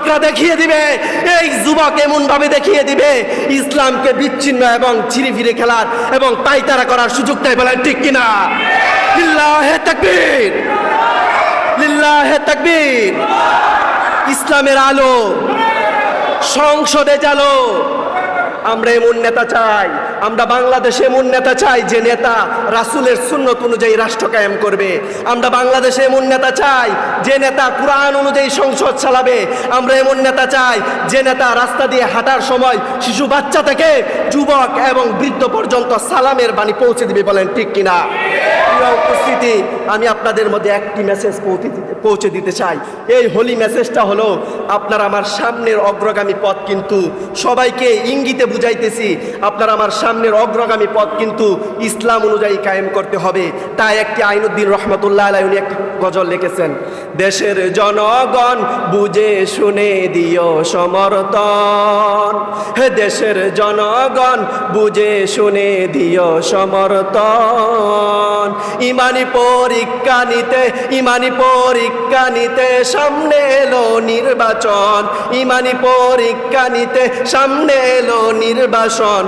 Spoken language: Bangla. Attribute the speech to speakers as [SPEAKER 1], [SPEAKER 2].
[SPEAKER 1] যুবকরা দেখিয়ে দিবে, এই যুবক এমন ভাবে দেখিয়ে দিবে ইসলামকে বিচ্ছিন্ন এবং ছিঁড়ে ফিরে খেলার এবং পাইতারা করার সুযোগ নাই। বলেন ঠিক কিনা? লিল্লাহে তাকবীর, লিল্লাহে তাকবীর। ইসলামের আলো সংসদে জ্বালো। আমরা এমন নেতা চাই, আমরা বাংলাদেশে এমন নেতা চাই যে নেতা রাসূলের সুন্নত অনুযায়ী রাষ্ট্র কায়েম করবে। আমরা বাংলাদেশে এমন নেতা চাই যে নেতা কোরআন অনুযায়ী সংসদ চালাবে। আমরা এমন নেতা চাই যে নেতা রাস্তা দিয়ে হাঁটার সময় শিশু বাচ্চা থেকে যুবক এবং বৃদ্ধ পর্যন্ত সালামের বাণী পৌঁছে দিবে। বলেন ঠিক কিনা? প্রিয় উপস্থিতি, আমি আপনাদের মধ্যে একটি মেসেজ পৌঁছে দিতে চাই। এই হোলি মেসেজটা হলো, আপনার আমার সামনের অগ্রগামী পথ কিন্তু সবাইকে ইঙ্গিতে বুঝাইতেছি, আপনার আমার সামনের অগ্রগামী পথ কিন্তু ইসলাম অনুযায়ী কায়েম করতে হবে। তাই একটি আইনুদ্দিন রহমতুল্লাহ আলাইহি উনি একটি গজল লিখেছেন, দেশের জনগণ বুঝে শুনে দিও সমর্থন, হে দেশের জনগণ বুঝে শুনে দিও সমর্থন। ইমানি পরীক্ষা নিতে, ইমানি পরীক্ষা নিতে সামনে এলো নির্বাচন, ইমানি পরীক্ষা নিতে সামনে এলো নির্বাচন।